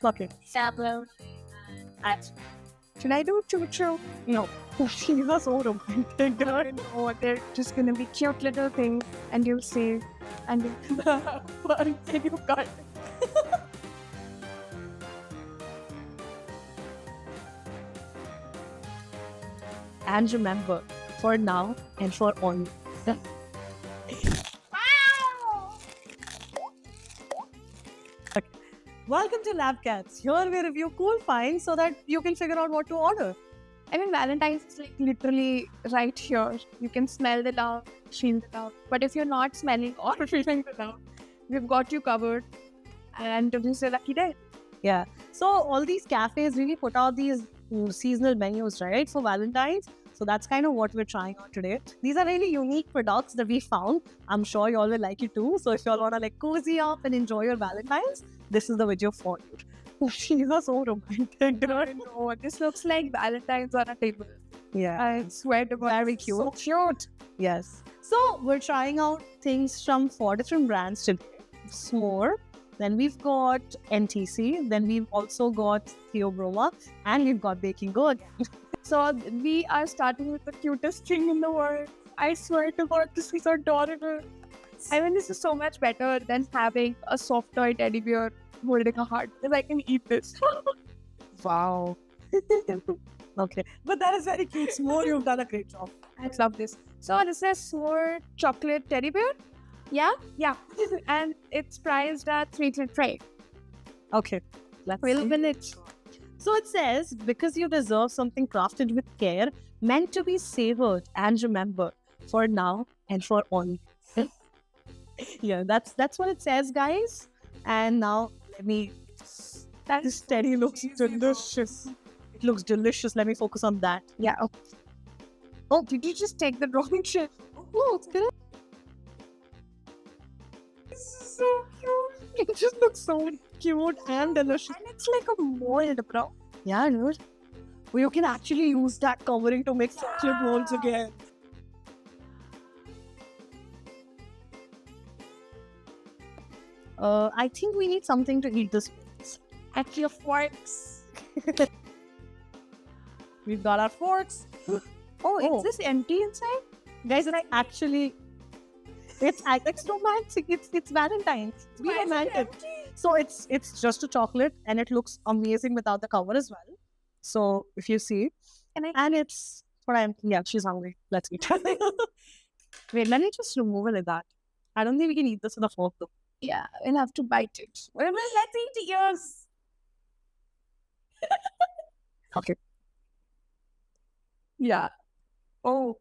Okay. Sablo. Should I do choo-choo? No. She's a so romantic. No, they're just gonna be cute little things, and you'll say, and you got. And remember, for now and for always. Okay. Welcome to Lab Cats. Here we review cool finds so that you can figure out what to order. I mean, Valentine's is like literally right here. You can smell the love, feel the love. But if you're not smelling or feeling the love, we've got you covered. And this is a lucky day. Yeah. So all these cafes really put out these seasonal menus, right, for Valentine's. So that's kind of what we're trying out today. These are really unique products that we found. I'm sure you all will like it too. So if you all want to like cozy up and enjoy your Valentine's, this is the video for you. She's so romantic. I know. This looks like Valentine's on a table. Yeah. I swear to God. Very cute. So cute. Yes. So we're trying out things from 4 different brands today. S'more. Then we've got NTC. Then we've also got Theobroma. And we've got Baking Go again. So we are starting with the cutest thing in the world. I swear to God, this is adorable. I mean, this is so much better than having a soft toy teddy bear holding a heart. Because I can eat this. Wow. Okay. But that is very cute. S'more, you've done a great job. I love this. So this is S'more chocolate teddy bear. Yeah? Yeah. And it's priced at $3.35. Okay. Let's We'll see. open it. So it says, because you deserve something crafted with care, meant to be savored and remembered for now and for always. Yeah, that's what it says, guys. And now let me. This teddy looks delicious. It looks delicious. Let me focus on that. Yeah. Oh, did you just take the wrong shit? Oh, it's good. This is so cute. It just looks so cute and delicious. And it's like a mold, bro. Yeah, dude. Well, you can actually use that covering to make chocolate molds again. I think we need something to eat this with. At your forks. We've got our forks. Oh, is this empty inside? Guys, it's actually... It's romantic. It's Valentine's. Be Why is it romantic. empty? So it's just a chocolate and it looks amazing without the cover as well. So if you see, and it's what she's hungry. Let's eat. Wait, let me just remove it like that. I don't think we can eat this with a fork though. Yeah, we'll have to bite it. Well, let's eat yours. Okay. Yeah. Oh.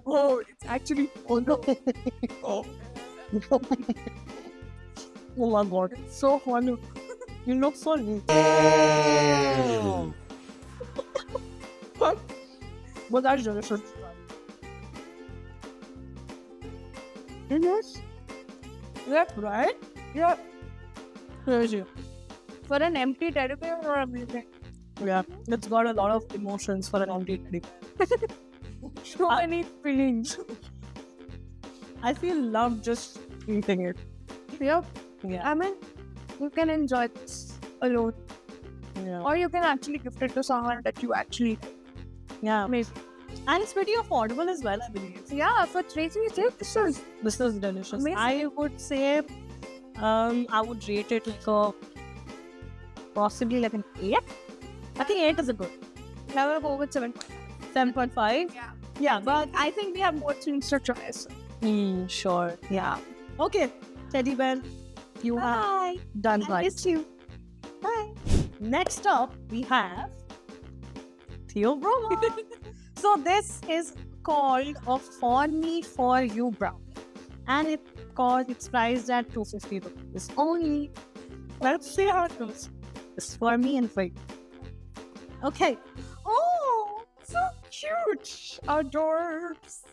Oh, it's actually. Oh no. Oh. Oh my god. It's so hollow. You look so neat. But that's delicious. Yes. Yep. Right? Yeah. Crazy. For an empty teddy bear or amazing. Yeah. It's got a lot of emotions for an empty teddy. So many feelings. I feel love just eating it. Yep. Yeah. I mean, you can enjoy this alone. Yeah. Or you can actually gift it to someone that you actually like. Yeah. Amazing. And it's pretty affordable as well, I believe. Yeah, for $3.36. This is delicious. Amazing. I would say, I would rate it like a possibly like an 8. I think 8 is a good. Now we'll go with 7. 7.5. Yeah. Yeah, But I think we have more things to try. So. sure. Yeah. Okay, Teddy Bear, you have Bye. done I right. miss you. Bye. Next up, we have Theobroma. So this is called a For Me For You brownie, and it's priced at 250 rupees only. Let's see how it goes. It's for me and for you. Okay. Oh, so cute. Adorbs.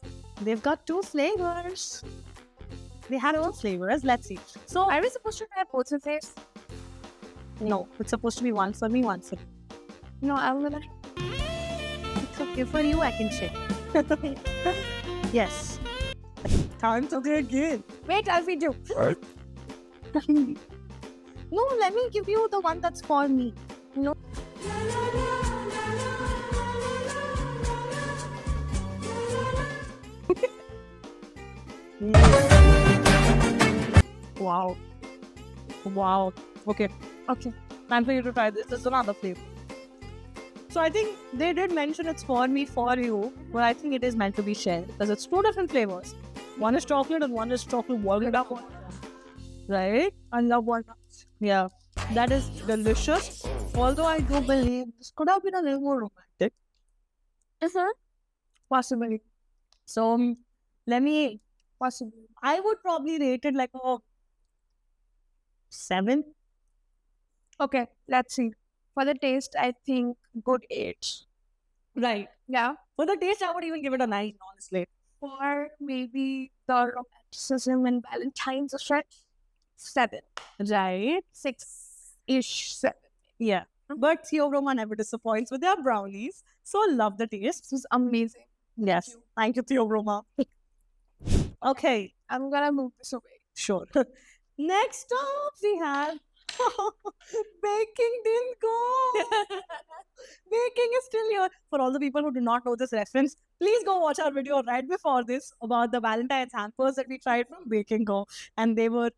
They've got 2 flavors. They have 2 flavors. Let's see. So Are we supposed to try both of these? no, it's supposed to be one for me, one for you. No, I'm gonna. It's okay for you. I can share. Yes. Time to go again. Wait, I'll feed you. No, let me give you the one that's for me. No. Wow. Wow. Okay. Okay. Time for you to try this. This is another flavor. So I think they did mention it's for me, for you, but I think it is meant to be shared because it's two different flavors. One is chocolate and one is chocolate walnut. Right? I love walnuts. Yeah. That is delicious. Although I do believe this could have been a little more romantic. Possibly. So let me, Possibly. I would probably rate it like a 7. Okay, let's see. For the taste, I think good 8. Right. Yeah. For the taste, I would even give it a 9, honestly. For maybe the romanticism and Valentine's effect, 7. Right. 6-ish, 7. Yeah. But Theobroma never disappoints with their brownies. So love the taste. This is amazing. Yes. Thank you, Theobroma. Okay. I'm gonna move this away. Sure. Next up, we have Baking didn't go. Baking is still here. For all the people who do not know this reference, please go watch our video right before this about the Valentine's hampers that we tried from Baking Go. And they were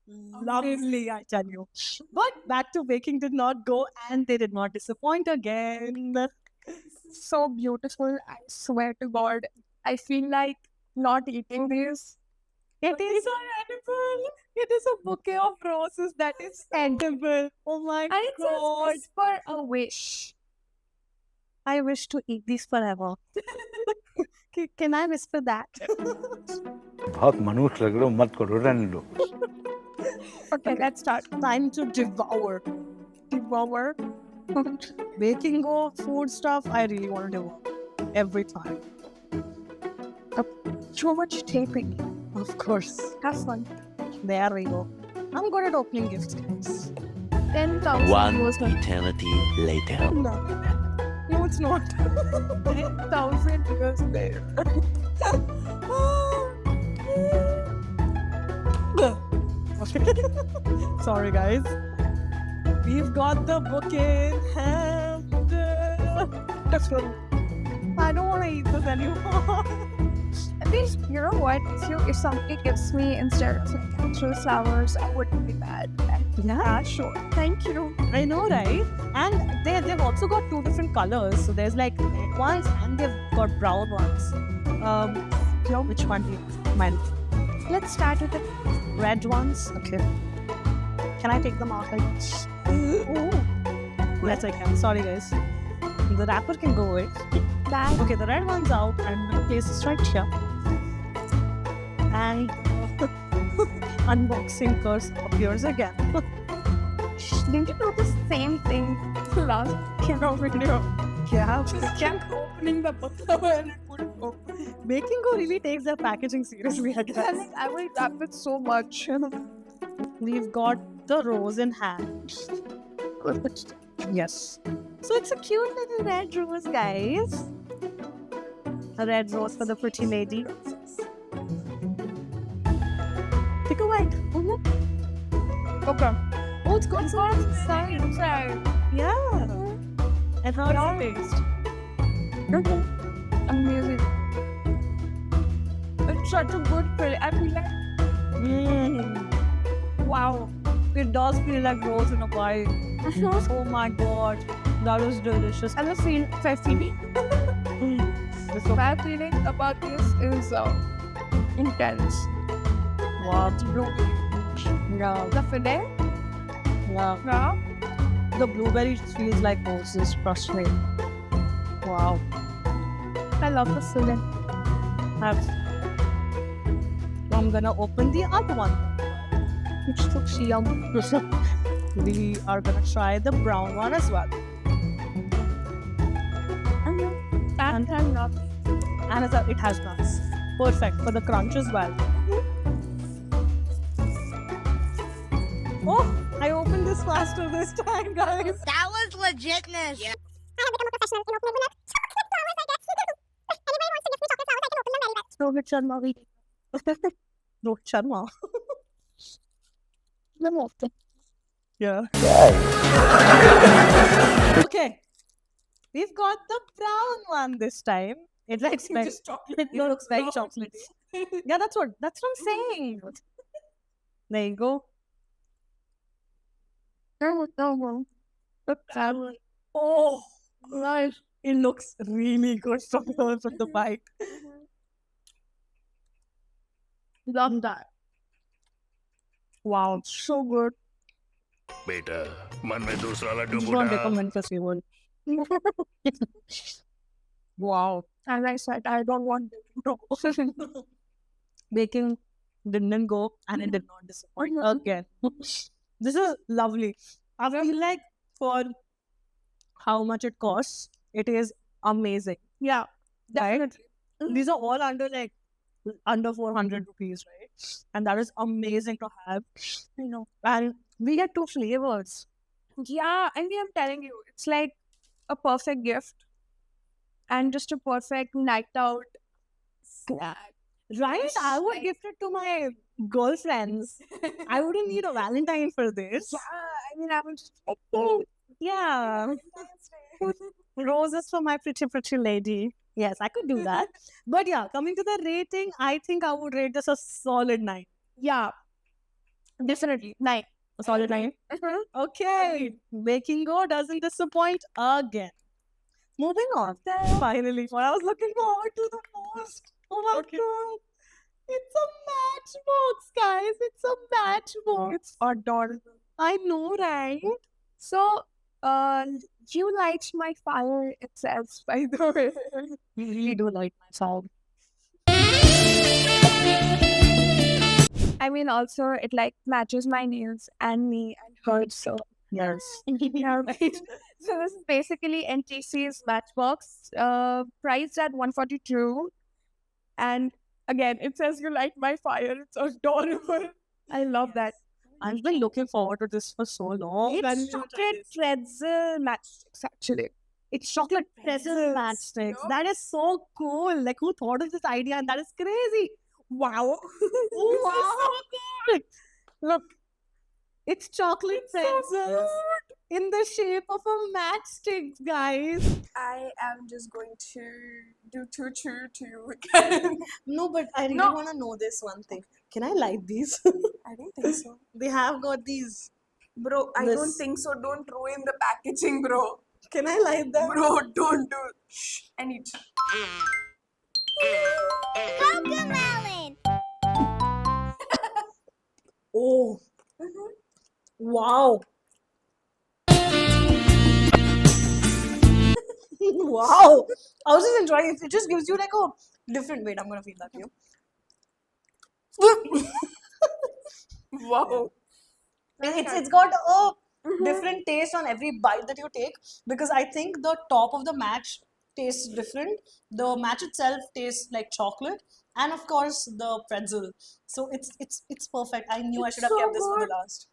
lovely, I tell you. But back to Baking did not go and they did not disappoint again. So beautiful. I swear to God. I feel like not eating these. It is edible. It is a bouquet of roses that is edible. Oh my And it God. says for a wish. I wish to eat these forever. Can I whisper that? बहुत मनुष्य लग रहे हो मत करो रहने दो Okay, let's start. Time to devour. Devour. Baking Go food stuff, I really want to devour every time. Too much taping. Of course. Have fun. There we go. I'm good at opening gifts, guys. 10,000 One was not. eternity later. No, it's not. 10,000 years later. Sorry, guys. We've got the book in hand. I don't want to eat this anymore. At least, you know what? If somebody gives me instead of like actual flowers, I wouldn't be mad. Yeah, Sure. Thank you. I know, right? And they've also got 2 different colors. So there's like red ones and they've got brown ones. Which one do you mind? Let's start with the Red ones? Okay. Can I take them out like Ooh, Yes, I can. Sorry, guys. The wrapper can go away. bag. Okay, the red one's out. I'm gonna place this right here. And unboxing curse appears again. Didn't you do the same thing last video? Yeah, Just kept opening the book and it wouldn't open. Baking Go really takes their packaging seriously, I I guess. think I will wrap it so much. We've got the rose in hand. Yes. So it's a cute little red rose, guys. A red rose for the pretty lady. Take a bite. Okay. Oh, it's got some Inside. Yeah. And how does it taste? Amazing. It's such a good feeling. I feel like, wow. It does feel like rose in a bite. Oh my god. That is delicious. I just feel feeling. My feeling about this is intense. Wow. Yeah. The fillet. Yeah. Yeah. The blueberry feels like roses. Trust me. Wow. I love the fillet. I'm gonna open the other one. Which looks yum. We are gonna try the brown one as well. And I love And it has nuts. Perfect for the crunch as well. Oh, I opened this faster this time, guys. That was legitness. Yeah. Rohit Sharma. Rohit Sharma. Yeah. Okay. We've got the brown one this time. It looks very chocolate. It looks very chocolatey. Yeah, that's what I'm saying. There you go. Oh, nice. It looks really good from the bite. Love that. Wow, so good. बेटा मन में दूसरा Laddu Just don't फूटा recommend for one. Wow. As I said, I don't want to. Baking didn't go and it did not disappoint again. This is lovely. I feel like for how much it costs, it is amazing. Yeah, Right? definitely. These are all under 400 rupees, right? And that is amazing to have. You know. And we get 2 flavors. Yeah, I mean, I'm telling you, it's like a perfect gift and just a perfect night out snack. Right? I would Like- gift it to my girlfriends. I wouldn't need a Valentine for this. Yeah, I mean, I was just like, oh, Yeah. Roses for my pretty lady. Yes, I could do that. But yeah, coming to the rating, I think I would rate this a solid 9. yeah, definitely. 9. A solid 9. Okay. Baking Go doesn't disappoint again. Moving on. Finally, what I was looking forward to the most. Oh my god. It's a matchbox, guys. It's a matchbox. It's adorable. I know, right? So, you light my fire, it says, by the way. You really do like my song. I mean, also, it like matches my nails and me and hers, so. Yes. Yeah, right. So this is basically NTC's Matchbox, priced at 142. And again, it says you light my fire. It's adorable. I love that. I've been looking forward to this for so long. It's chocolate pretzel matchsticks, actually. It's chocolate pretzel matchsticks. No? That is so cool. Like, who thought of this idea? And that is crazy. Wow. Wow. Good. Look, it's chocolate pretzels in the shape of a matchstick, guys. I am just going to do choo-choo to you again. No, but I really No. want to know this one thing. Can I light these? I don't think so. They have got these. Bro, I This- don't think so. Don't ruin the packaging, bro. Can I light them? Bro, don't do it. Shh, I need to. Cocomelon. Oh, wow. Wow. I was just enjoying it. It just gives you like a different weight. I'm going to feel that to you. Wow. It's got a different taste on every bite that you take because I think the top of the match tastes different. The match itself tastes like chocolate, and of course the pretzel. So it's perfect. I knew I It's should have so kept this for the good. last.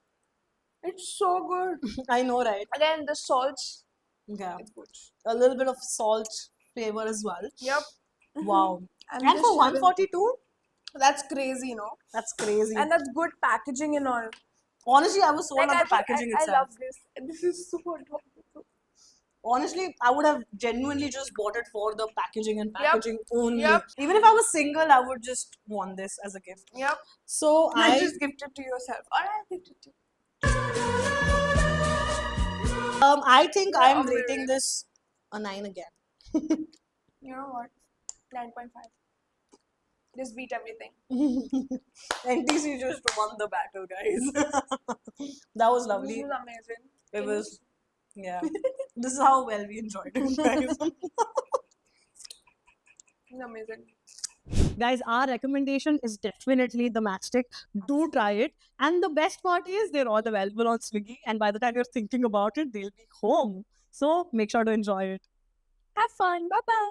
It's so good. I know, right? Again, the salt. Yeah, It's good. a little bit of salt flavor as well. Yep. Wow. I'm And just for having- 142, That's crazy, you know. that's crazy. And that's good packaging and all. Honestly, I was sold on the I packaging I itself. love this. This is so adorable. Honestly, I would have genuinely just bought it for the packaging and Yep. packaging only. Yep. Even if I was single, I would just want this as a gift. Yep. So I I just gift it to yourself. Or I gift it to you. I think Yeah, I'm okay. rating this a 9 again. You know what? 9.5. Just beat everything. NTC just won the battle, guys. That was This lovely. is amazing. It was, yeah. This is how well we enjoyed it, guys. It's amazing. Guys, our recommendation is definitely the matchstick. Do try it. And the best part is they're all available on Swiggy. And by the time you're thinking about it, they'll be home. So make sure to enjoy it. Have fun. Bye bye.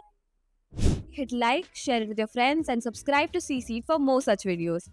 Hit like, share it with your friends, and subscribe to CC for more such videos.